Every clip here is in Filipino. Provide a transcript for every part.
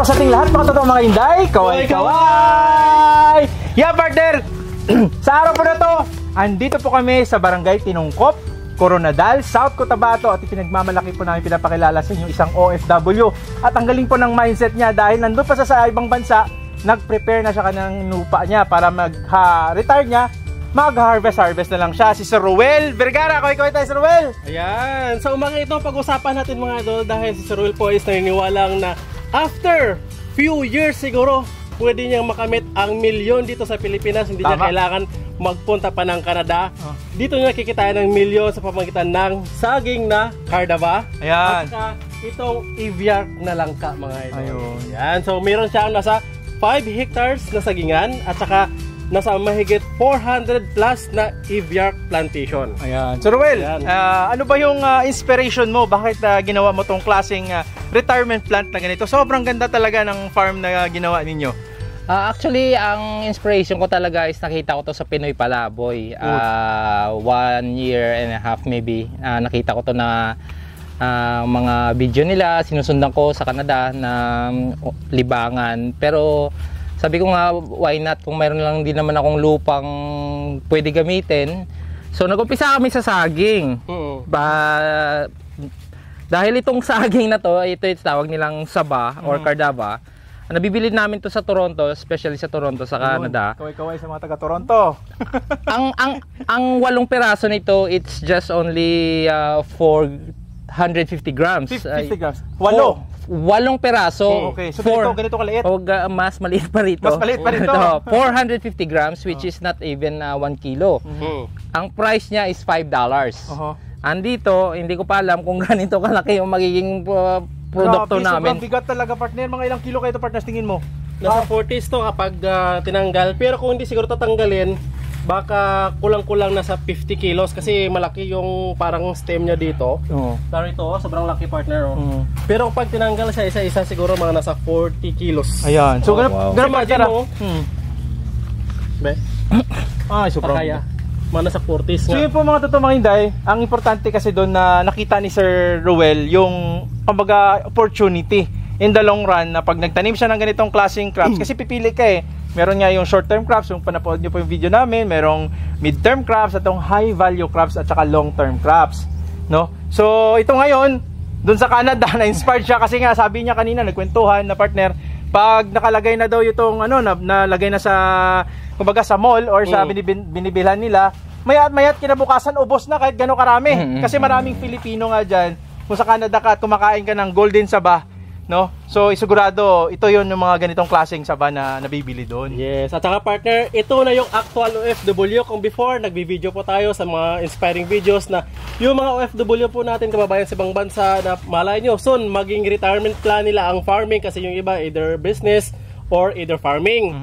araw sa ating lahat mga totoo mga Inday. Kaway-kaway! Yeah, partner! Sa araw po na to, andito po kami sa Barangay Tinungkop, Coronadal, South Cotabato at ipinagmamalaki po namin pinapakilala sa inyo isang OFW. At ang galing po ng mindset niya dahil nandun pa sa ibang bansa, nag-prepare na siya kanang lupa niya para mag-retire niya. Mag-harvest na lang siya. Si Sir Ruel Vergara. Kaway-kaway tayo, Sir Ruel. Ayan. Sa umaga ito, pag-usapan natin mga idol dahil si Sir Ruel po is naniniwalang na after few years siguro, pwede niyang makamit ang milyon dito sa Pilipinas. Hindi niya kailangan magpunta pa ng Canada. Dito niya kikitain ng milyon sa pamamagitan ng saging na Cardava. Ayan. At saka itong Ivyark na langka mga idol. Ayun. Ayan. So meron siyang nasa 5 hectares na sagingan at saka nasa mahigit 400 plus na Ivyark plantation. Ayan. So Ruel, ano ba yung inspiration mo? Bakit ginawa mo tong klaseng retirement plant na ganito? Sobrang ganda talaga ng farm na ginawa ninyo. Actually, ang inspiration ko talaga is nakita ko to sa Pinoy Palaboy. 1 year and a half maybe. Nakita ko to na mga video nila, sinusundan ko sa Canada na libangan. Pero sabi ko nga, why not? Kung mayroon lang din naman akong lupang pwede gamitin. So nag-umpisa kami sa saging. Dahil itong saging na to, ito tawag nilang saba or cardava. Nabibili namin to sa Toronto, especially sa Toronto, sa Canada. Kaway-kaway sa mga taga-Toronto. ang 8 piraso nito, it's just only 450 grams. 50 grams? 8 peraso. Okay, so ganito kaliit? Mas maliit pa rito. Mas maliit pa rito. 450 grams, which is not even 1 kilo. Ang price niya is $5. Andito, hindi ko pa alam kung ganito kalaki yung magiging produkto namin. Sobrang bigat talaga, partner. Mga ilang kilo kayo ito, partner, tingin mo? Nasa 40s to kapag tinanggal. Pero kung hindi siguro tatanggalin, baka kulang-kulang nasa 50 kilos kasi malaki yung parang stem niya dito. Pero ito, sobrang laki, partner. Pero pag tinanggal siya isa-isa, siguro mga nasa 40 kilos. Ayan. So, ganun imagine mo. Sobrang kaya. Mga nasa 40s nga. So yun po mga totoo mga Inday, ang importante kasi doon na nakita ni Sir Ruel yung kumbaga opportunity in the long run na pag nagtanim siya ng ganitong klaseng crops kasi pipili ka meron nga yung short term crops, yung panapanood nyo po yung video namin, merong mid term crops at yung high value crops at saka long term crops, no? So ito ngayon doon sa Canada na inspired siya kasi nga sabi niya kanina nagkwentuhan na partner, pag nakalagay na daw itong nalagay na sa kumbaga sa mall or sa binibilhan nila, mayat kinabukasan ubos na kahit gano'ng karami. Kasi maraming Filipino nga dyan, kung sa Canada ka at kumakain ka ng golden saba, no? So isigurado ito yon yung mga ganitong klaseng saba na nabibili doon. Yes, at saka partner, ito na yung actual OFW. Kung before nagbi-video po tayo sa mga inspiring videos na yung mga OFW po natin kababayan sa ibang bansa na malay nyo soon maging retirement plan nila ang farming kasi yung iba either business or either farming.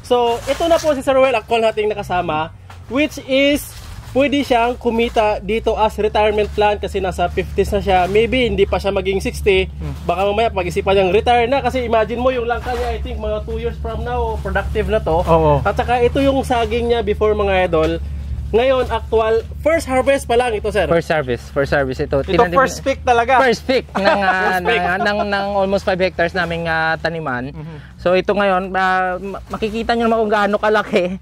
So ito na po si Sir Ruel, actual nating nakasama, which is pwede siyang kumita dito as retirement plan kasi nasa 50s na siya. Maybe hindi pa siya maging 60. Baka mamaya pag-isipan niyang retire na kasi imagine mo yung langka niya, I think mga 2 years from now productive na to. At saka ito yung saging niya before mga idol. Ngayon actual first harvest pa lang ito, sir. First harvest ito. Ito first pick talaga. First pick ng almost 5 hectares naming taniman. So ito ngayon makikita niyo naman kung gaano kalaki.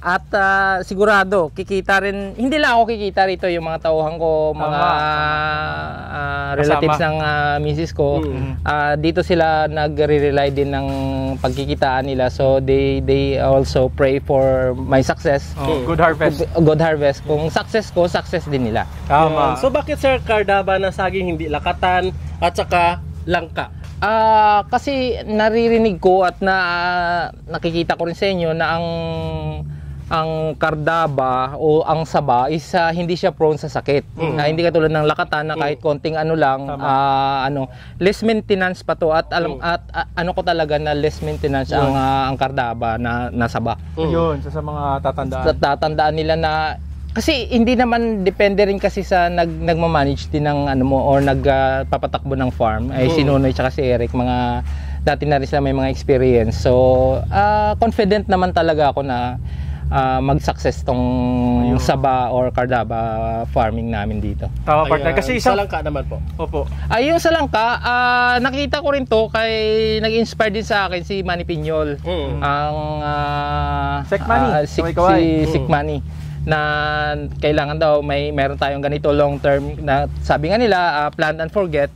At sigurado kikita rin, hindi lang ako kikita rito, yung mga tauhan ko, mga relatives ng misis ko, dito sila nagre-rely din ng pagkikitaan nila, so they also pray for my success. Good harvest. Kung success ko, success din nila. Tama. So bakit, sir, Cardava na saging, hindi lakatan at saka langka? Kasi naririnig ko at nakikita ko rin sa inyo na ang Cardava o ang saba is hindi siya prone sa sakit. Hindi katulad ng lakatan na kahit konting less maintenance pa to at ano ko talaga na less maintenance ang Cardava na saba. Yun, sa mga tatandaan. Tatandaan nila na kasi hindi naman depende rin kasi sa nagma-manage din ng or nagpapatakbo ng farm ay si Nonoy tsaka si Eric, mga dati na rin sila may mga experience. So confident naman talaga ako na mag-success tong Saba or Cardaba farming namin dito. Tama, partner. Kasi sa isang... langka naman po. Opo. Yung sa langka, nakita ko rin to kay nag-inspire din sa akin si Manny Piñol. Ang Sek Manny. Si Sek Manny na kailangan daw meron tayong ganito long term na sabi nga nila plan and forget.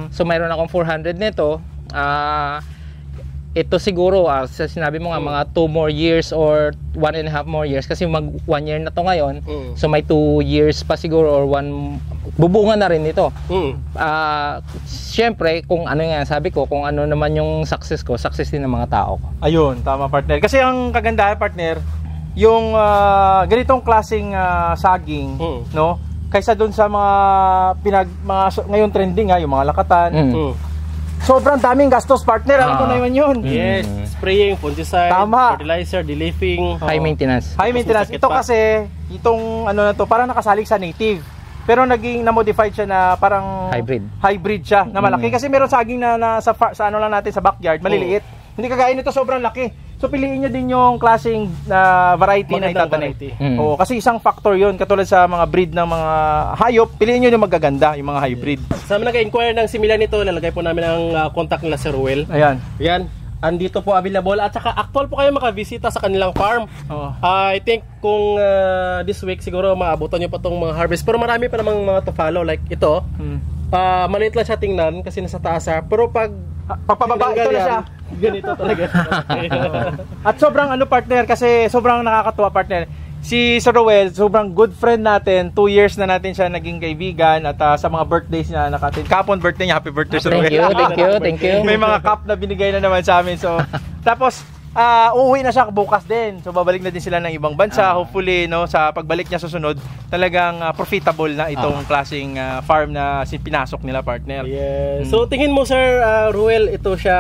So mayroon akong 400 nito. Ito siguro sa sinabi mo nga mga 2 more years or 1.5 more years kasi mag 1 year na to ngayon. So may 2 years pa siguro or 1 bubungan na rin ito. Siyempre kung ano nga sabi ko, kung ano naman yung success ko, success din ng mga tao ko. Ayun, tama, partner. Kasi ang kagandahan, partner, yung ganitong klaseng saging, no? Kaysa doon sa mga ngayon trending yung mga lakatan. Sobrang daming gastos, partner. Alam ko na yun. Yes, spraying, fungicide, Tama. fertilizer, de-leafing. High maintenance. High maintenance. Ito kasi, itong ano na to, parang nakasalig sa native. Pero naging na-modified siya na parang hybrid siya, na malaki. Kasi meron saging na sa ano lang natin sa backyard, maliliit. Hindi kagaya nito, sobrang laki. So piliin nyo din yung klaseng variety na itatanim. Oo, kasi isang factor yun. Katulad sa mga breed ng mga hayop, piliin nyo yung magaganda, yung mga hybrid. Sa mga nag-inquire ng similar nito, nalagay po namin ang contact nila si Ruel. Ayan. Yan. Andito po available at saka actual po kayo makabisita sa kanilang farm. I think kung this week siguro maabutan nyo pa itong mga harvest. Pero marami pa namang mga to follow like ito. Maliit lang siya tingnan kasi nasa taas pero pag pagpababa ito na siya. Ganito talaga. At sobrang partner kasi sobrang nakakatuwa, partner. Si Sir Ruel, sobrang good friend natin. 2 years na natin siya naging kaibigan at sa mga birthdays niya nakatin. Kapon birthday niya, happy birthday Sir Ruel. Thank you. May mga cup na binigay na naman sa amin. So tapos uuwi na siya bukas din. So babalik na din sila ng ibang bansa. Hopefully no sa pagbalik niya susunod, talagang profitable na itong klaseng farm na pinasok nila, partner. Yes. So tingin mo Sir Ruel, ito siya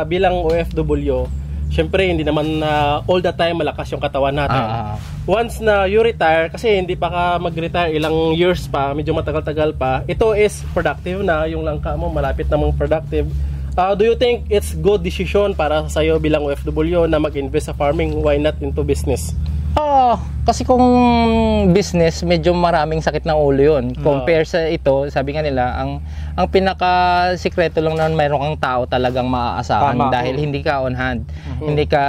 bilang OFW. Siyempre hindi naman all the time malakas yung katawan natin. Once na you retire, kasi hindi pa ka mag-retire, ilang years pa, medyo matagal-tagal pa, ito is productive na, yung langka mo malapit namang productive. Do you think it's good decision para sa iyo bilang OFW na mag-invest sa farming? Why not into business? Kasi kung business, medyo maraming sakit ng ulo yun. Compare sa ito, sabi nga nila, ang pinaka-sikreto lang na mayroon kang tao talagang maaasahan. Dahil hindi ka on hand. Hindi ka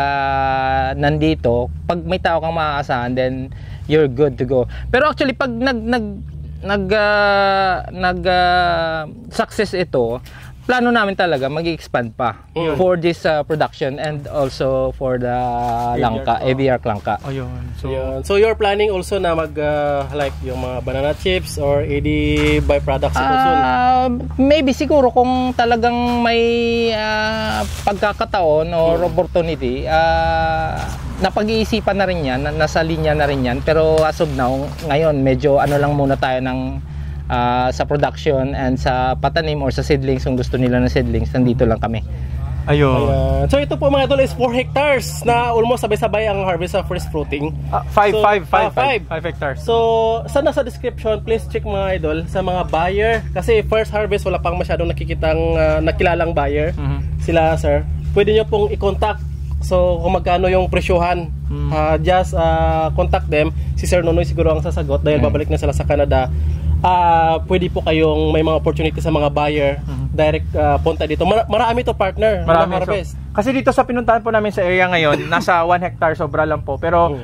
nandito. Pag may tao kang maaasahan, then you're good to go. Pero actually, pag success ito, plano namin talaga mag-expand pa for this production and also for the langka, ABR langka. So you're planning also na like yung mga banana chips or any byproducts soon? Maybe siguro kung talagang may pagkakataon or opportunity, napag-iisipan na rin yan, nasa linya na rin yan. Pero as of now, ngayon medyo lang muna tayo ng sa production and sa patanim or sa seedlings, kung gusto nila ng seedlings, nandito lang kami. Ayun. So ito po mga idol is 4 hectares na almost sabay-sabay ang harvest sa first fruiting. 5 hectares. So sa nasa description, please check mga idol sa mga buyer. Kasi first harvest wala pang masyadong nakilalang buyer. Sila sir. Pwede nyo pong i-contact. So kung magkano yung presyohan, just contact them. Si Sir Nonoy siguro ang sasagot dahil babalik na sila sa Canada. Pwede po kayong may mga opportunity sa mga buyer, direct punta dito. Marami to, partner. Marami. So, kasi dito sa pinuntahan po namin sa area ngayon, nasa 1 hectare sobra lang po. Pero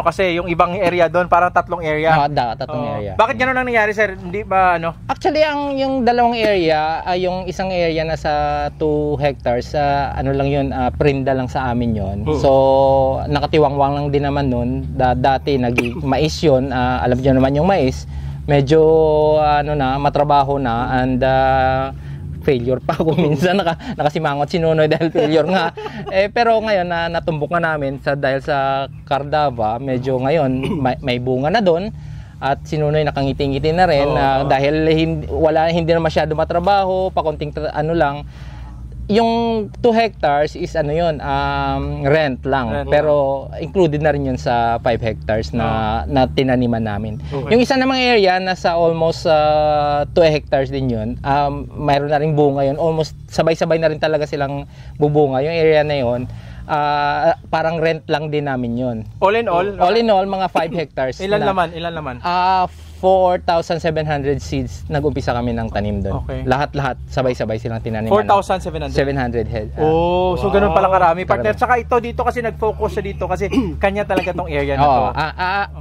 kasi yung ibang area doon parang 3 area. Tatlong area. Bakit gano'n ang nangyari, sir? Hindi ba Actually, yung dalawang area, yung isang area na sa 2 hectares, lang yun, prinda lang sa amin yun. So, nakatiwangwang lang din naman nun. Dati mais yun, alam niyo naman yung mais. Medyo matrabaho na and failure pa ako minsan, nakasimangot si Nonoy dahil failure nga. Pero ngayon natumbok na namin dahil sa Cardaba, medyo ngayon may bunga na doon at si Nonoy nakangiti-ngiti na rin dahil hindi na masyado matrabaho, pakunting lang. Yung 2 hectares is rent lang. Pero included na rin yun sa 5 hectares na tinaniman namin. Yung isa namang area nasa almost 2 hectares din yun. Mayroon na rin bunga yun. Almost sabay-sabay na rin talaga silang bubunga. Yung area na yun, parang rent lang din namin yun. All in all? All in all, mga 5 hectares. Ilan naman? 4,700 seeds. Nag-umpisa kami ng tanim doon. Okay. Lahat-lahat, sabay-sabay silang tinanim. 4,700? 700 head. Oh, so ganun pala karami. Partner, tsaka ito dito kasi nag-focus siya dito kasi kanya talaga tong area na to.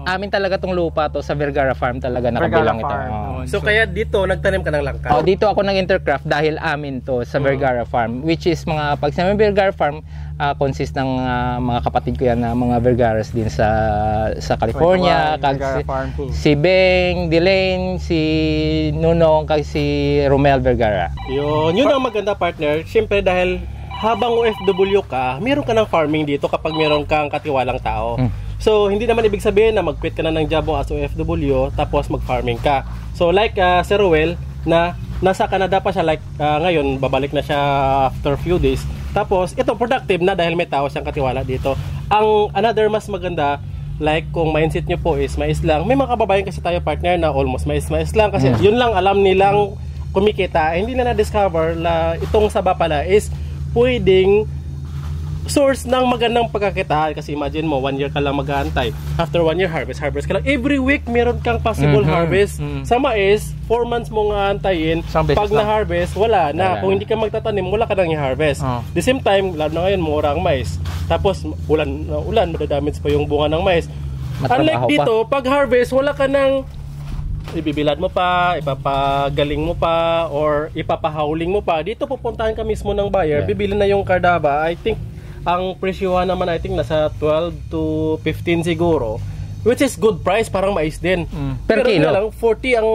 Amin talaga tong lupa to sa Vergara Farm talaga nakabilang ito. Farm. So kaya dito nagtanim ka ng langka. Dito ako nag-intercraft dahil amin to sa Vergara Farm, which is pag sinabi Vergara Farm, consist ng mga kapatid ko yan na mga Vergaras din sa California, si Beng, Delaine, si Nunong, kag si Romel Vergara. Yun ang maganda, partner. Siyempre dahil habang OFW ka, meron ka ng farming dito kapag meron kang katiwalang tao. So hindi naman ibig sabihin na mag-quit ka na ng job mo as OFW tapos mag-farming ka. So like Sir Ruel na nasa Canada pa siya, like ngayon babalik na siya after few days. Tapos ito productive na dahil may tao siyang katiwala dito. Ang another mas maganda, like kung mindset nyo po is mais lang, may mga kababayan kasi tayo partner na almost mais lang kasi yun lang alam nilang kumikita. Hindi na na-discover na itong saba pala is pwedeng source ng magandang pagkakitaan. Kasi imagine mo, 1 year ka lang mag-aantay. After 1 year, harvest ka lang. Every week, meron kang possible harvest. Sa mais, 4 months mo nga antayin. Pag na-harvest, wala na. Kung hindi ka magtatanim, wala ka nang i-harvest. The same time, lalo na ngayon, mura ang mais. Tapos, ulan, madadamage pa yung bunga ng mais. Unlike dito, pag harvest, wala ka nang ibibilad mo pa, ipapagaling mo pa, or ipapahauling mo pa. Dito pupuntahan ka mismo ng buyer, bibili na yung kardaba. I think ang presyohan naman nasa 12 to 15 siguro, which is good price, parang mais din. Per pero kilo lang 40 ang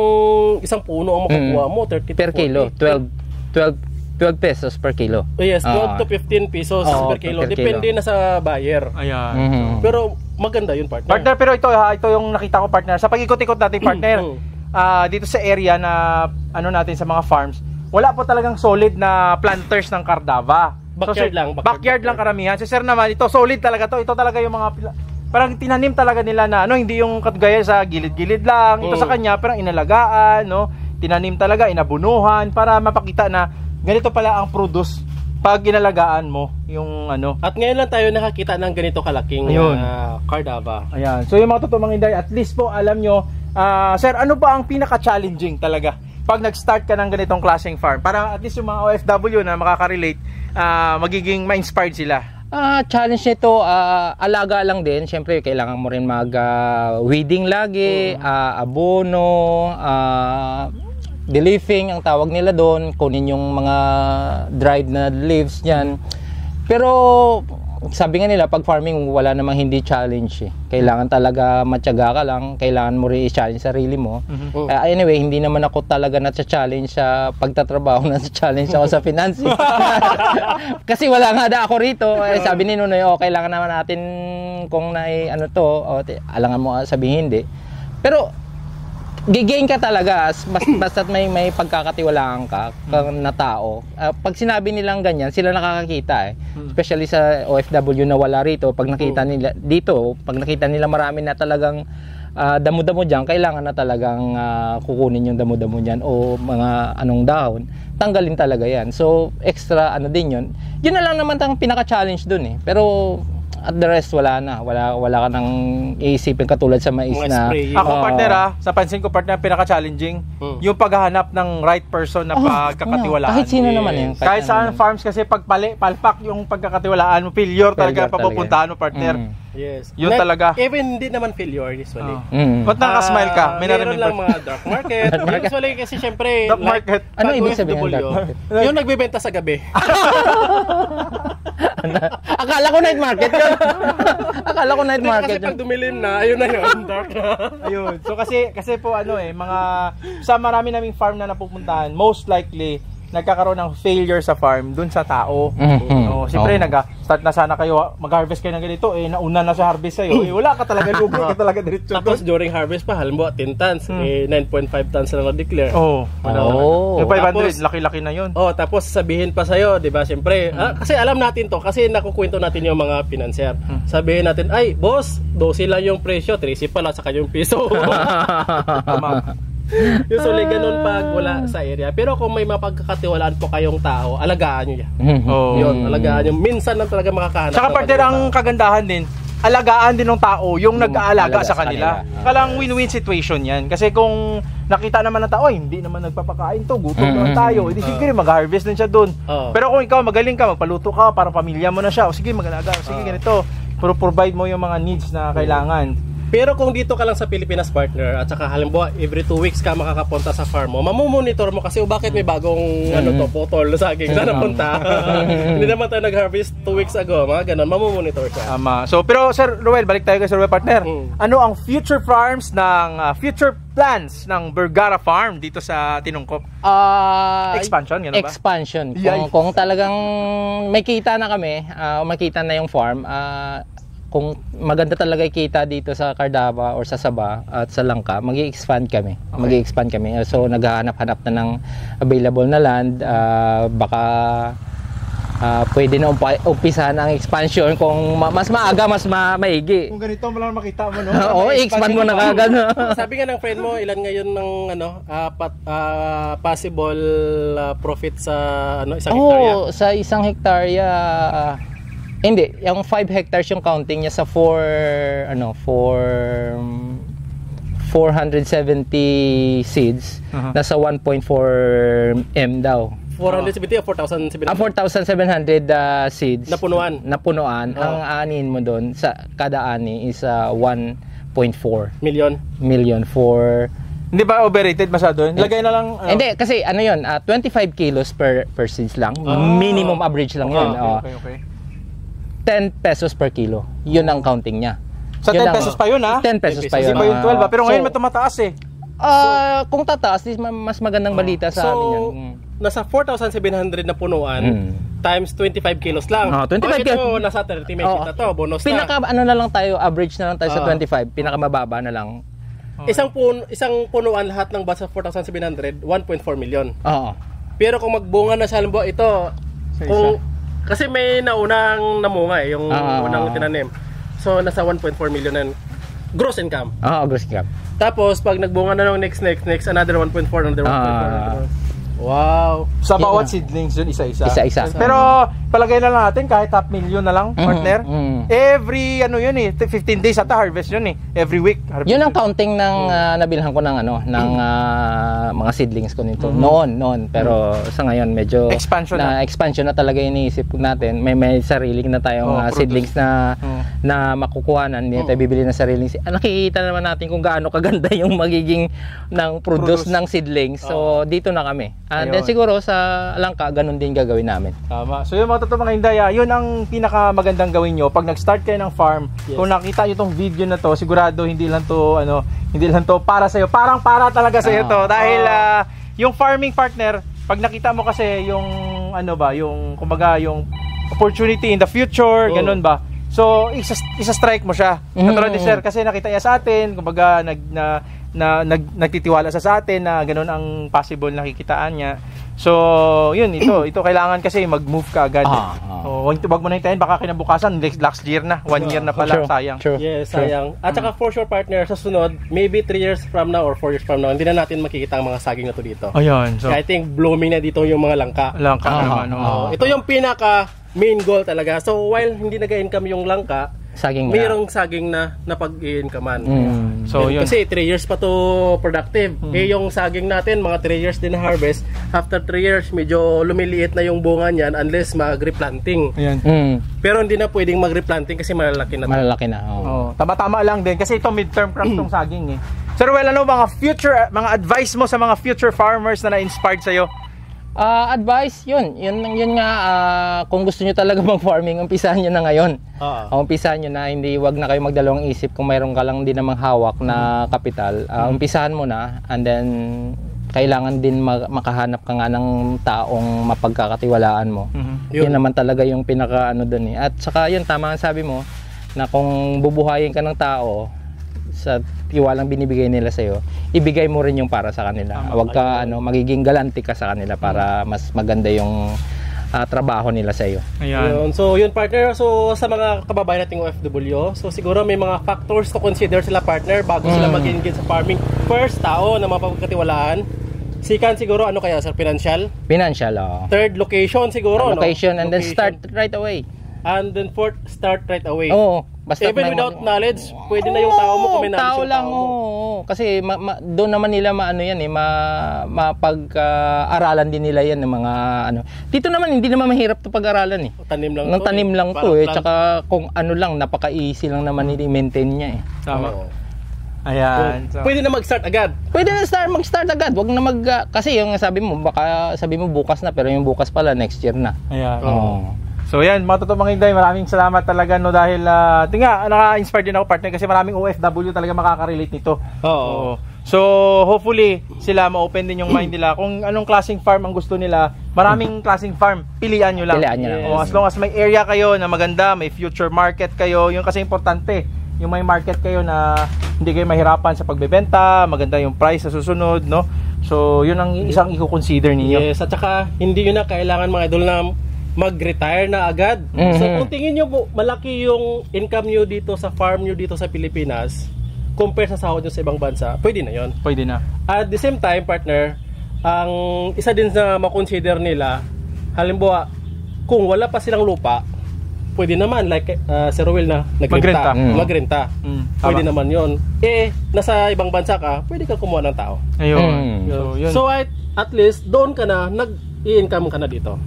isang puno ang makukuha mo, 30 to per 40. kilo, 12 pesos per kilo. Yes, 12 to 15 pesos per kilo. Depende na sa buyer. Ayan. Pero maganda yun, partner. Partner, pero ito yung nakita ko, partner. Sa pag-ikot-ikot natin, partner, dito sa area na natin sa mga farms, wala po talagang solid na planters ng kardava. Backyard lang karamihan. Si Sir naman, ito solid talaga to. Ito talaga yung mga parang tinanim talaga nila na hindi yung katgaya sa gilid-gilid lang. Ito sa kanya parang inalagaan, tinanim talaga, inabunuhan para mapakita na ganito pala ang produce pag inalagaan mo yung At ngayon lang tayo nakakita ng ganito kalaking kardava. Ayan. So yung mga totoong mga Inday, at least po alam nyo, Sir, ano ba ang pinaka-challenging talaga pag nag-start ka ng ganitong klaseng farm? Para at least yung mga OFW na makaka-relate, magiging ma-inspired sila. Challenge nito, alaga lang din. Siyempre, kailangan mo rin mag-weeding lagi, abono, de-leafing ang tawag nila doon. Kunin yung mga dried na leaves niyan. Pero sabi nga nila, pag farming wala namang hindi challenge. Kailangan talaga matyaga ka lang, kailangan mo rin i-challenge sarili mo. Anyway, hindi naman ako talaga na-challenge sa pagtatrabaho, na-challenge ako sa financing. Kasi wala nga ako rito. Sabi ni Nunoy, kailangan naman natin kung alangan mo sabihin hindi. Pero gigain ka talaga basta't may pagkakatiwalaan ka na tao. Pag sinabi nilang ganyan, sila nakakakita especially sa OFW na wala rito. Pag nakita nila dito, pag nakita nila marami na talagang damo-damo diyan, kailangan na talagang kukunin yung damo-damo diyan o mga anong dahon, tanggalin talaga yan. So extra din yun. Yun na lang naman ang pinaka-challenge dun Pero at the rest wala ka nang iisipin katulad sa mais na ako partner sa pansin ko partner pinaka-challenging yung paghahanap ng right person na pagkakatiwalaan. Kahit sino naman yun. Kahit saan farms kasi pag palpak yung pagkakatiwalaan mo, failure talaga papupuntahan mo partner. Yes. Yun talaga. Even hindi naman failure usually. Ba't nakaka-smile ka? May meron lang mga dark market. Usually kasi syempre dark market. Ano ibig sabihin ng dark market? Yung nagbebenta sa gabi. Akala ko night market yun. Akala ko night market yun. Kasi pag dumilim na, ayun na yun, dark na. Ayun. So kasi po mga sa marami naming farm na napupuntahan, most likely nagkakaroon ng failure sa farm dun sa tao. Siyempre nag-start na sana kayo mag-harvest kayo ng ganito, nauna na sa harvest sa'yo, wala ka talaga, lugi ka talaga diretso. Tapos during harvest pa, halimbawa 10 tons, 9.5 tons na na-declare. Yung 500, laki-laki na yun. Tapos sabihin pa sa'yo, di ba, siyempre, kasi alam natin to, kasi nakukwento natin yung mga financier. Sabihin natin, ay, boss, 12 lang yung presyo, 13 pala, saka yung piso. Usually ganun pag wala sa area. Pero kung may mapagkakatiwalaan po kayong tao, alagaan nyo yan. Oh. Yun, alagaan nyo. Minsan lang talaga makakahanap. Saka ng partner, ang tao. kagandahan din, alagaan din ng tao yung nag-aalaga alaga sa sa kanila. kanila. Kalang win-win situation yan. Kasi kung nakita naman ng tao, hindi naman nagpapakain to, gutom naman tayo. Hindi sige, mag-harvest din siya dun. Pero kung ikaw magaling ka, magpaluto ka, para pamilya mo na siya, o sige, mag-alaga, sige, ganito. Provide mo yung mga needs na kailangan. Pero kung dito ka lang sa Pilipinas, partner, at saka halimbawa every 2 weeks ka makakapunta sa farm mo, mamomonitor mo kasi bakit may bagong putol na saging na napunta. Hindi naman tayo nag-harvest 2 weeks ago, mga ganun, mamomonitor siya. Tama. So, pero Sir Roel, balik tayo kay Sir Roel, partner. Ano ang future farms future plans ng Vergara Farm dito sa Tinungkop? Expansion, gano'n ba? Expansion. Yay. Kung talagang may kita na kami, makita na yung farm, kung maganda talaga kita dito sa Cardaba or sa Saba at sa Langka, mag-i-expand kami. Okay. Mag-i-expand kami. So naghahanap-hanap na ng available na land, baka pwede na umpisahan ang expansion kung mas maaga, mas maigi. Kung ganito mo lang makita mo, no? Oo, i-expand mo na kagad. Sabi nga ng friend mo, ilan ngayon ng possible profit sa isang hektarya? Sa isang hektarya, hindi, yung 5 hectares yung counting niya sa 470 seeds, nasa 1.4 M daw. 470 o 4,700? 4,700 seeds Napunuan. Ang anin mo doon sa kada ani is 1.4 million for. Hindi ba overrated masyado? Lagay na lang. Hindi, kasi ano yun, 25 kilos per seeds lang. Minimum average lang yun. Okay. 10 pesos per kilo. Yun ang counting niya. Sa 10 pesos pa yun, ha? 10 pesos pa yun. Hindi pa yung 12, pero ngayon may tumataas eh. Kung tataas, mas magandang balita sa amin yan. Nasa 4,700 na punuan times 25 kilos lang. 25 ito, nasa 30 may kita to, bonus na. Na lang tayo, average na lang tayo sa 25, pinakamababa na lang. Isang punuan lahat ng basa 4,700, 1.4 million. Oo. Pero kung magbunga na siya, halimbawa ito, kasi may naunang namunga yung unang tinanim. So nasa 1.4 million na gross income. Gross income. Tapos pag nagbunga na ng next another 1.4, another 1.4. Wow. Sa bawat seedlings yun, isa-isa. Isa-isa. Pero palagay na lang natin kahit half million na lang, partner. Every 15 days at harvest yun eh. Every week. Yun ang counting ng nabilhan ko ng mga seedlings ko nito. Noon, pero sa ngayon medyo expansion na talaga iniisip natin. May sariling na tayong seedlings na makukuhanan. Hindi tayo bibili ng sariling nakikita naman natin kung gaano kaganda yung magiging ng produce ng seedlings. So dito na kami. And then siguro sa Langka, ganun din gagawin namin. Tama. So yung mga totoo mga Hindaya, yun ang pinakamagandang gawin nyo. Pag nag-start kayo ng farm, kung nakita nyo tong video na to, sigurado hindi lang to para sa'yo. Parang para talaga sa'yo to. Dahil yung farming partner, pag nakita mo kasi yung kumbaga yung opportunity in the future, ganun ba? So, isa-strike mo siya. Katulad ni Sir, kasi nakita niya sa atin, kumbaga nagtitiwala sa atin na ganun ang possible nakikitaan niya. So, ito kailangan kasi mag-move ka agad. Wag mo na hintayin, baka kinabukasan last year na, 1 year na pala, sayang. Yes, sayang. At saka for sure partner, sa sunod, maybe 3 years from now or 4 years from now, hindi na natin makikita ang mga saging na to dito. Ayun. So, I think blooming na dito yung mga langka. Ito yung pinaka main goal talaga. So while hindi nag-income yung langka, mayroong saging na napag-i-incomean. So yun. Kasi 3 years pa to productive. Yung saging natin, mga 3 years din na harvest. After 3 years, medyo lumiliit na yung bunga niyan unless mag-replanting. Pero hindi na pwedeng mag-replanting kasi malalaki na. Tama-tama lang din kasi ito midterm crop tong saging eh. Sir Ruel, ano mga advice mo sa mga future farmers na na-inspired sa'yo? Advice, yun nga, kung gusto nyo talaga mag-farming, umpisahan nyo na ngayon. Umpisahan nyo na, wag na kayo magdalawang isip kung mayroon ka lang din namang hawak na kapital. Umpisahan mo na, and then kailangan din makahanap ka nga ng taong mapagkakatiwalaan mo. Yun naman talaga yung pinaka dun eh. At saka yun, tama ang sabi mo, na kung bubuhayin ka ng tao sa tiwalang binibigay nila sa iyo, ibigay mo rin yung para sa kanila. Huwag ka magiging galante ka sa kanila para mas maganda yung trabaho nila sa iyo. Ayan. Yun. So yun partner, so sa mga kababayan nating OFW, so siguro may mga factors to consider sila partner bago sila mag-engage sa farming. First, tao na mapagkatiwalaan. Second, siguro ano kaya sir, financial. Financial, oh. Third, location siguro, Location, no? and then start right away. And then fourth, start right away. Oo. Basta Even without knowledge, pwede na yung tao mo kung may knowledge tao yung lang, tao mo. oo. Kasi doon naman nila maano yan eh, mapag-aralan din nila yan ng mga ano. Dito naman hindi naman mahirap 'to pag-aralan eh. Tanim lang Nang to. tanim lang Parang 'to eh. plant. Tsaka kung ano lang, napaka-easy lang naman i-maintain niya eh. Tama. Oo. Ayan. So, Pwede na mag-start agad. Pwede na mag-start agad. Wag na kasi yung sabi mo baka sabi mo bukas na pero yung bukas pala next year na. ayan. Oo. So yan, mga totoo mga Inday, maraming salamat talaga no dahil tinga naka-inspire din ako partner kasi maraming OFW talaga makaka-relate nito. Oo. So hopefully sila ma-open din yung mind nila kung anong klaseng farm ang gusto nila. Maraming klaseng farm, pilian nyo lang. Pilian nyo lang. As long as may area kayo na maganda, may future market kayo, yun kasi importante. Yung may market kayo na hindi kayo mahirapan sa pagbebenta, maganda yung price sa susunod, no? So yun ang isang i-consider ninyo. Yes, at saka hindi yun na kailangan mga idol na mag-retire na agad. Mhm. So kung tingin nyo po, malaki yung income nyo dito sa farm nyo dito sa Pilipinas compare sa sahod nyo sa ibang bansa, pwede na yon. Pwede na. At the same time, partner, ang isa din na makonsider nila, halimbawa, kung wala pa silang lupa, pwede naman, like si Rowel na Magrenta. magrenta. Pwede Tama. naman yon. Nasa ibang bansa ka, pwede ka kumuha ng tao. Ayun. So yun. So at least, doon ka na, nag-i-income ka na dito.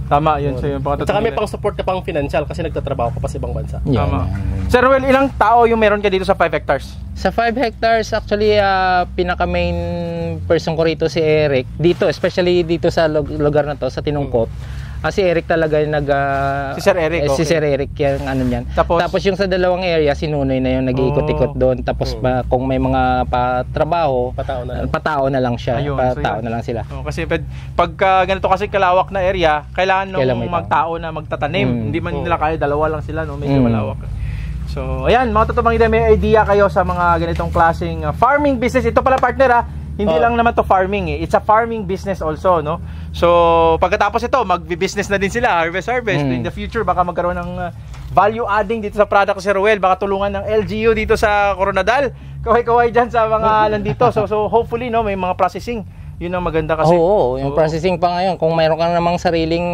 Tama, yun. So yun. At saka may pang support ka pang financial kasi nagtatrabaho ka pa sa ibang bansa. Yan. Tama. Sir Ruel, ilang tao yung meron ka dito sa 5 hectares? Sa 5 hectares, actually, pinaka main person ko rito si Eric. Dito, especially dito sa lugar na to, sa Tinungkot. Si Eric talaga yung Si Sir Eric, Si okay. Sir Eric yung ano niyan. Tapos yung sa dalawang area, si Nunoy na yung nag-iikot-ikot doon. Tapos kung may mga patrabaho, Patao na lang. patao na lang siya. Ayun, Patao so yun. na lang sila. Kasi pagka ganito kasi kalawak na area, kailangan Kailangan may nung magtao na magtatanim. Hindi man nila kaya, dalawa lang sila, no? Medyo malawak. So, ayan, mga totoong idea, may idea kayo sa mga ganitong klaseng farming business. Ito pala partner hindi lang naman to farming eh. It's a farming business also, no? So, pagkatapos ito, magbi-business na din sila, harvest. In the future, baka magkaroon ng value adding dito sa product si Rowel. Baka tulungan ng LGU dito sa Coronadal. Kaway-kaway dyan sa mga nandito. So hopefully, no, may mga processing. Yun ang maganda kasi. Oo, yung processing pa ngayon. Kung mayroon ka namang sariling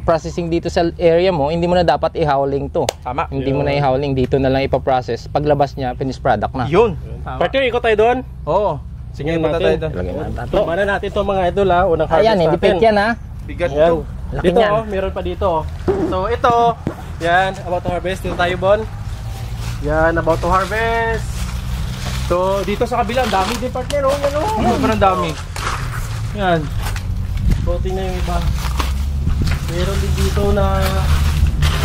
processing dito sa area mo, hindi mo na dapat i-hauling to. Tama. Hindi mo na i-hauling, dito na lang ipaprocess. Paglabas niya, finished product na. Yun. Tama. Partner, ikot tayo doon. Oo. Sige, punta tayo doon. Lagyan natin to. Tumana natin itong mga idol unang harvest Ayan, hindi natin. pet yan ha. Bigat Ayan. ito. Laki Dito, niyan. meron pa dito. So, ito, yan, about to harvest. Dito tayo, Bon. Yan, about to harvest. So, dito sa kabila, ang dami din partner. Oh, yan oh. Sobrang dami. Yan. So, tingnan yung iba. Meron din dito na,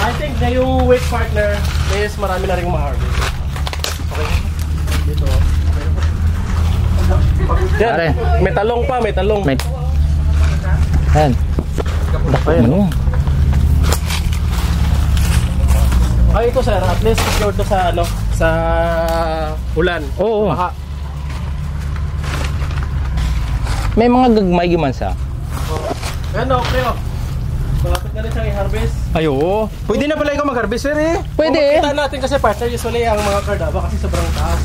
I think na yung weight partner is marami na rin ma-harvest. Okay. Dito. Yan, Pare. may talong pa, may talong. May... Ayan. Ayan. Ano? Ay, ito sir, at least secured to sa ano, sa ulan. Oo. Baka. May mga gagmay gimansa. Ano, okay oh. Malapit na rin siyang i-harvest. Ay, oo. Pwede na pala ikaw mag-harvest, sir eh. Pwede. Kita natin kasi partner, usually ang mga kardaba kasi sobrang taas.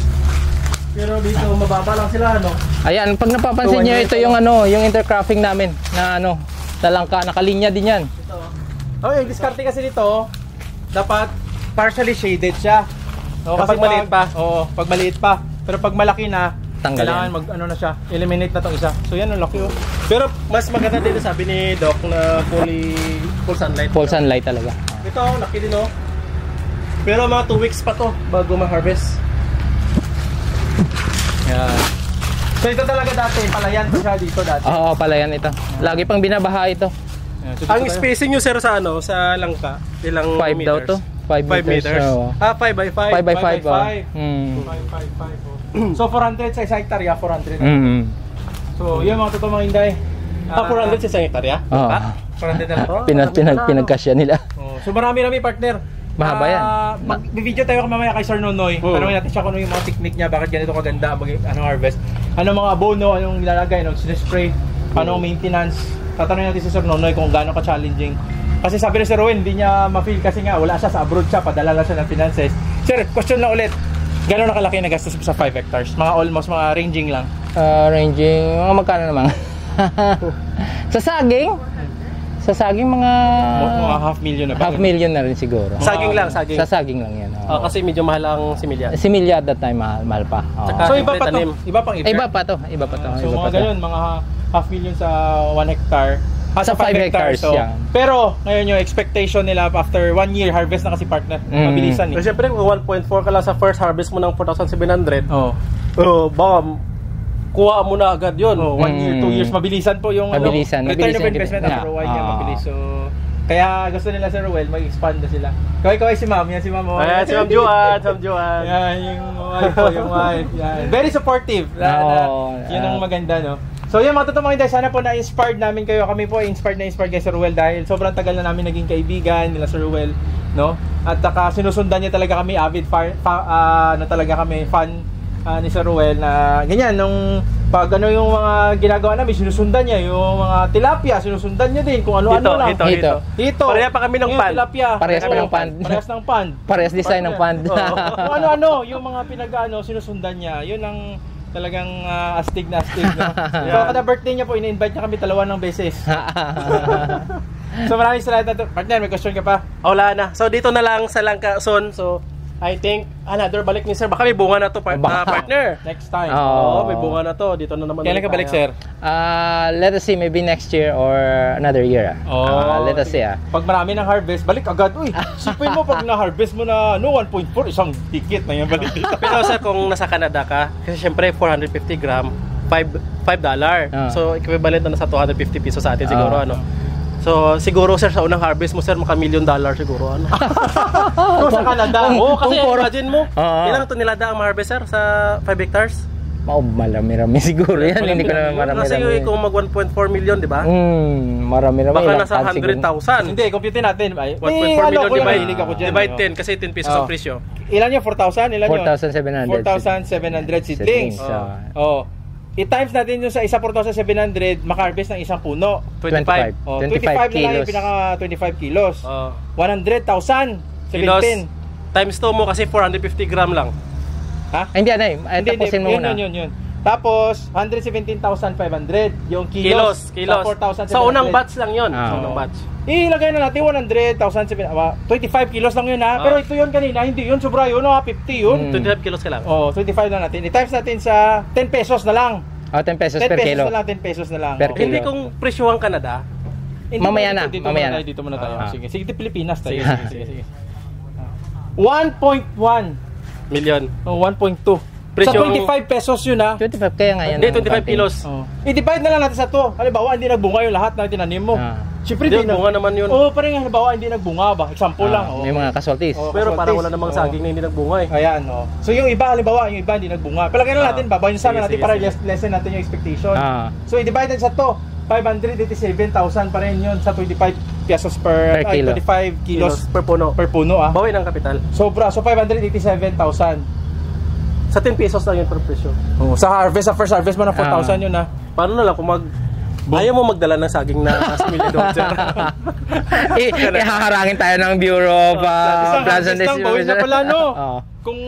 Pero dito mababa lang sila, ano. Ayan, pag napapansin niyo, ito yung ano, yung intercropping namin na ano, talangka, nakalinya din yan. Ito. Okay, diskarte kasi dito, dapat partially shaded siya. O, Kapag maliit pa. Oo, pag maliit pa. Pero pag malaki na, Tanggal kailangan yan. mag ano na siya, eliminate na tong isa. So yan, ang laki oh. Pero mas maganda din sabi ni Doc na full sunlight. Full sunlight talaga. Ito, laki din oh. Pero mga 2 weeks pa to bago ma-harvest. Yan. So ito talaga dati, palayan ko siya dito dati. Oo, pala yan ito. Lagi pang binabaha ito. Yan, so dito Ang tayo. spacing nyo sir sa ano, sa langka, ilang 5 daw meters? to. 5 5 meters. Oo. 5 by 5. 5 by 5. 5 by 5. So 400 sa isang hektarya, 400. So yun mga totoong mga Inday. 400 sa isang hektarya? Oo. 400 na lang. Pinagkasya nila. Oh, so marami partner. Mahaba yan. Mag-video tayo mamaya kay Sir Nonoy. Tanungin natin siya kung ano yung mga technique niya, bakit ganito kaganda, anong harvest. Anong mga abono, anong nilalagay, anong spray, paano maintenance. tatanungin natin si Sir Nonoy kung gaano ka-challenging. Kasi sabi ni Sir Rowan, hindi niya ma-feel kasi nga wala siya, sa abroad siya, padala lang siya ng finances. Sir, question na ulit. Gano'n na kalaki na gastos sa 5 hectares? Mga almost, mga ranging lang. Ranging, mga magkano naman? Sa saging? Sa saging mga... Mga $500,000 na ba? $500,000 na rin siguro. Saging lang, saging. Sa saging lang yan. Kasi medyo mahal ang similya. Similya at that time, mahal pa. Oo. Tsaka- So iba pa to? tanim. Iba pang Iba pa to. Iba pa to. So iba mga pa to. ganun, mga $500,000 sa 1 hectare. Sa 5 hectares, so, yan. Pero ngayon yung expectation nila after 1 year harvest na kasi partner. Mabilisan So, siyempre, kung 1.4 ka lang sa first harvest mo ng 4,700, baka kuha mo na agad yun. 1 year, 2 years, mabilisan po yung Mabilisan, return mabilisan of investment din. after 1 year, Yeah. mabilis. So, kaya gusto nila Sir Ruel, mag-expand na sila. Kaway-kaway si Ma'am, yan si Ma'am. Ayan, si Ma'am Juan, si Ma'am Juan. Yan, yung wife po, yung wife. Yan. Very supportive. Yun ang maganda, no? So yan mga totoong mga sana po na-inspired namin kayo. Kami po inspired kay Sir Ruel dahil sobrang tagal na namin naging kaibigan nila Sir Ruel, no? At sinusundan niya talaga kami, avid talaga kami fan ni Sir Ruel na ganyan nung pag yung mga ginagawa namin sinusundan niya, yung mga tilapia sinusundan niya din kung ano-ano lang. Hito. Pareha pa kami ng Yung pan. tilapia. Parehas pa ng pan. Parehas ng pan. Parehas design ng pan. Kung ano-ano, yung mga sinusundan niya, yun ang talagang astig na astig. No? So kada birthday niya po, ini-invite niya kami 2 beses. So maraming salamat na to. Partner, may question ka pa? Wala na. So dito na lang sa Langkason. So I think another balik ni Sir. Baka may bunga na to partner. Next time. Oo, may bunga na to. Dito na naman. Kailan ka balik, Sir? Let us see, maybe next year or another year. Let us see. Pag marami ng harvest, balik agad. Uy, sipin mo pag na-harvest mo na 1.4, isang ticket na yan balik dito. Pero sir, kung nasa Canada ka, kasi syempre 450 gram, $5. So equivalent na sa 250 pesos sa atin siguro ano. So siguro sir sa unang harvest mo sir maka $1 million siguro ano. Kung sa Canada. Kasi imagine mo, ilang tonelada ang ma-harvest sir sa 5 hectares? Marami-rami siguro yan. Hindi ko na marami-rami. Kasi kung mag 1.4 million, di ba? Marami-rami. Baka nasa 100,000. Hindi, compute natin. 1.4 million divide 10 kasi 10 pesos ang Oh. presyo. Ilan yun? 4,000? Ilan yun? 4,700. 4,700 seedlings. I-times natin yung sa isa 4,700, maka-harvest ng isang puno. 25. 25 na lang yung pinaka 25 kilos. 100,000. 17. Times 2 mo kasi 450 gram lang. Ha? Hindi, tapusin mo muna. Yun. Tapos, 117,500 yung kilos. Kilos. Sa unang batch lang yun. Sa unang batch. Ilagay na natin 100,700, 25 kilos lang yun ha. Pero ito yun kanina, hindi yun, sobra yun, 50 yun. 25 kilos ka lang. 25 na natin. I-times natin sa 10 pesos na lang. 10 pesos 10 per pesos kilo. na lang, 10 pesos na lang. Per kilo. Hindi kung presyoang Canada. Mamaya na. Dito muna tayo. Sige, Pilipinas tayo. Sige. 1.1 million. 1.2. Sa 25 pesos yun ha. 25 kaya nga yan. Hindi, 25 kilos. I-divide na lang natin sa 2. Halimbawa, hindi nagbunga yung lahat na tinanim mo. Siyempre, hindi nagbunga naman yun. Parang halimbawa, hindi nagbunga ba? Example lang. May mga casualties. Pero parang wala namang saging na hindi nagbunga eh. Ayan, So yung iba, halimbawa, yung iba hindi nagbunga. Palagay na natin, babayin sana natin para lessen natin yung expectation. So i-divide natin sa 2. 587,000 pa rin yun sa 25 pesos per kilo. 25 kilos per puno. Per puno Bawi ng kapital. Sobra. So 587,000. Sa 10 pesos lang yun per presyo. Sa harvest, sa first harvest mo ng 4,000 yun ha. Paano na lang kung ayaw mo magdala ng saging na $1 million. Ihaharangin tayo ng Bureau of Plants and Distribution. Bawi na pala Oo. Kung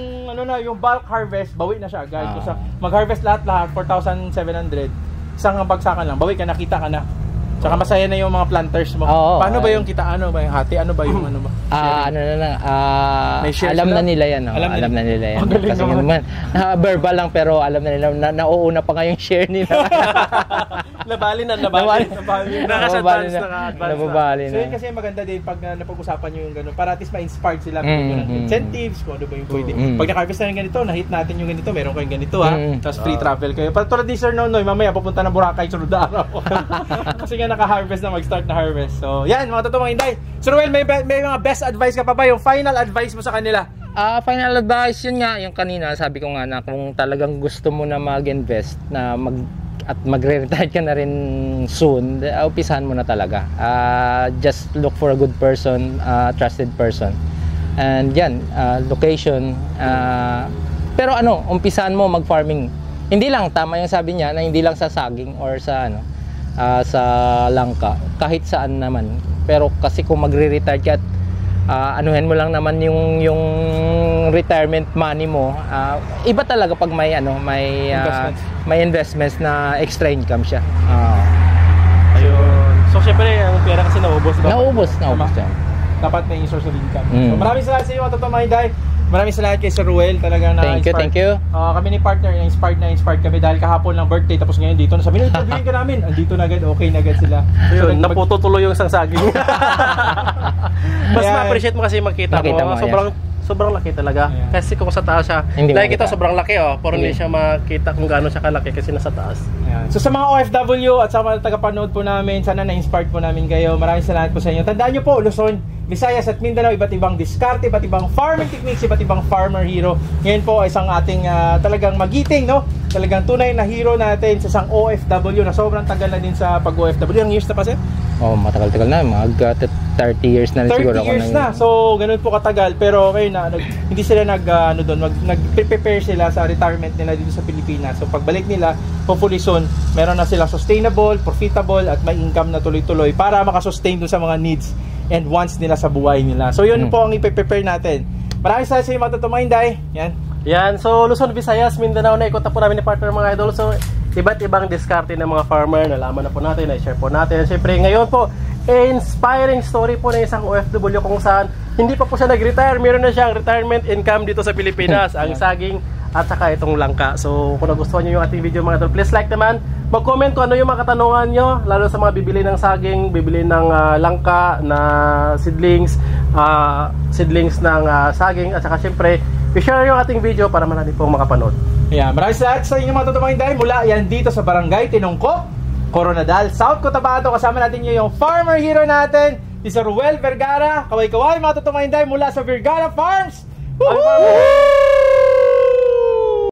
yung bulk harvest, bawi na siya agad. Kung mag-harvest lahat 4,700. Isang bagsakan lang, bawi ka, nakita ka na. Tsaka masaya na yung mga planters mo. Paano ba yung kita? Ano ba yung hati? Ano ba yung ano ba? Alam na nila yan. Alam na nila yan. Kasi naman, verbal lang pero alam na nila. Nauuna pa nga yung share nila. Nabali na. Naka-advance na. So yun kasi maganda din pag napag-usapan nyo yung gano'n. Para at least ma-inspired sila. Incentives, kung ano ba yung pwede. Pag na-harvest na yung ganito, na-hit natin yung ganito, meron kayong ganito ha. Tapos free travel kayo. Tulad ni Sir Nonoy, mamaya pupunta ng Boracay sunod na araw. Kasi nga naka-harvest na, mag-start na harvest. So yan, mga totoong Inday. Sir Ruel, may mga best advice ka pa ba? Yung final advice mo sa kanila? Final advice, yun nga, yung kanina, sabi ko nga na kung talagang gusto mo na mag-invest, na magre-retire ka na rin soon, umpisahan mo na talaga. Just look for a good person, trusted person. And yan, location. Pero umpisahan mo mag-farming. Hindi lang, tama yung sabi niya, na hindi lang sa saging or sa sa langka, kahit saan naman. Pero kasi kung magre-retire ka at anuhin mo lang naman yung retirement money mo, iba talaga pag may may investments na extra income siya. Ayun. So syempre ang pera kasi naubos, diba? Naubos yan. Dapat may source of income. So, maraming salamat sa iyo mga totoong mga Inday. Maraming salamat kay Sir Ruel, talagang na-inspired. Thank you. Kami ni partner, na-inspired kami dahil kahapon lang birthday, tapos ngayon dito na sabi, interviewin ka namin. Andito na agad, okay na agad sila. Ayun, napututuloy yung isang saging. Mas Ayan. ma-appreciate mo kasi makita mo. Sobrang laki talaga. Ayan. Kasi kung sa taas siya, Hindi like ito makita. sobrang laki pero hindi siya makita kung gaano siya kalaki kasi nasa taas. Ayan. So sa mga OFW at sa mga tagapanood po namin, sana na-inspired po namin kayo. Maraming salamat po sa inyo. Tandaan nyo po, Luzon, Visayas at Mindanao, iba't ibang diskarte, iba't ibang farming techniques, iba't ibang farmer hero. Ngayon po ay isang ating talagang magiting, no? Talagang tunay na hero natin sa isang OFW na sobrang tagal na din sa pag-OFW. Ang years na pa, sir? Matagal-tagal na, mga 30 years na 30 siguro ako years na. So, ganun po katagal. Pero ngayon na, hindi sila nag-prepare sila sa retirement nila dito sa Pilipinas. So, pagbalik nila, hopefully soon, meron na sila sustainable, profitable, at may income na tuloy-tuloy para makasustain dun sa mga needs and wants nila sa buhay nila. So, yun po ang ipe-prepare natin. Maraming salamat sa inyo mga totoong mga Inday. Yan. So Luzon, Visayas, Mindanao, naikot na po namin ni partner mga idol. So iba't ibang diskarte ng mga farmer, nalaman na po natin, na-share po natin. Siyempre ngayon po, inspiring story po ng isang OFW kung saan hindi pa po siya nag-retire, meron na siyang retirement income dito sa Pilipinas, ang saging at saka itong langka. So kung nagustuhan nyo yung ating video mga idol, please like naman, mag-comment kung ano yung mga katanungan nyo, lalo sa mga bibili ng saging, bibili ng langka na seedlings ng saging, at saka syempre i-share yung ating video para marami pong makapanood. Yeah, maraming salamat sa inyo mga totoong mga Inday. Mula yan dito sa Barangay Tinongkop, Coronadal, South Cotabato. Kasama natin yung farmer hero natin, si Sir Ruel Vergara. Kaway-kaway mga totoong mga Inday mula sa Vergara Farms. Woohoo!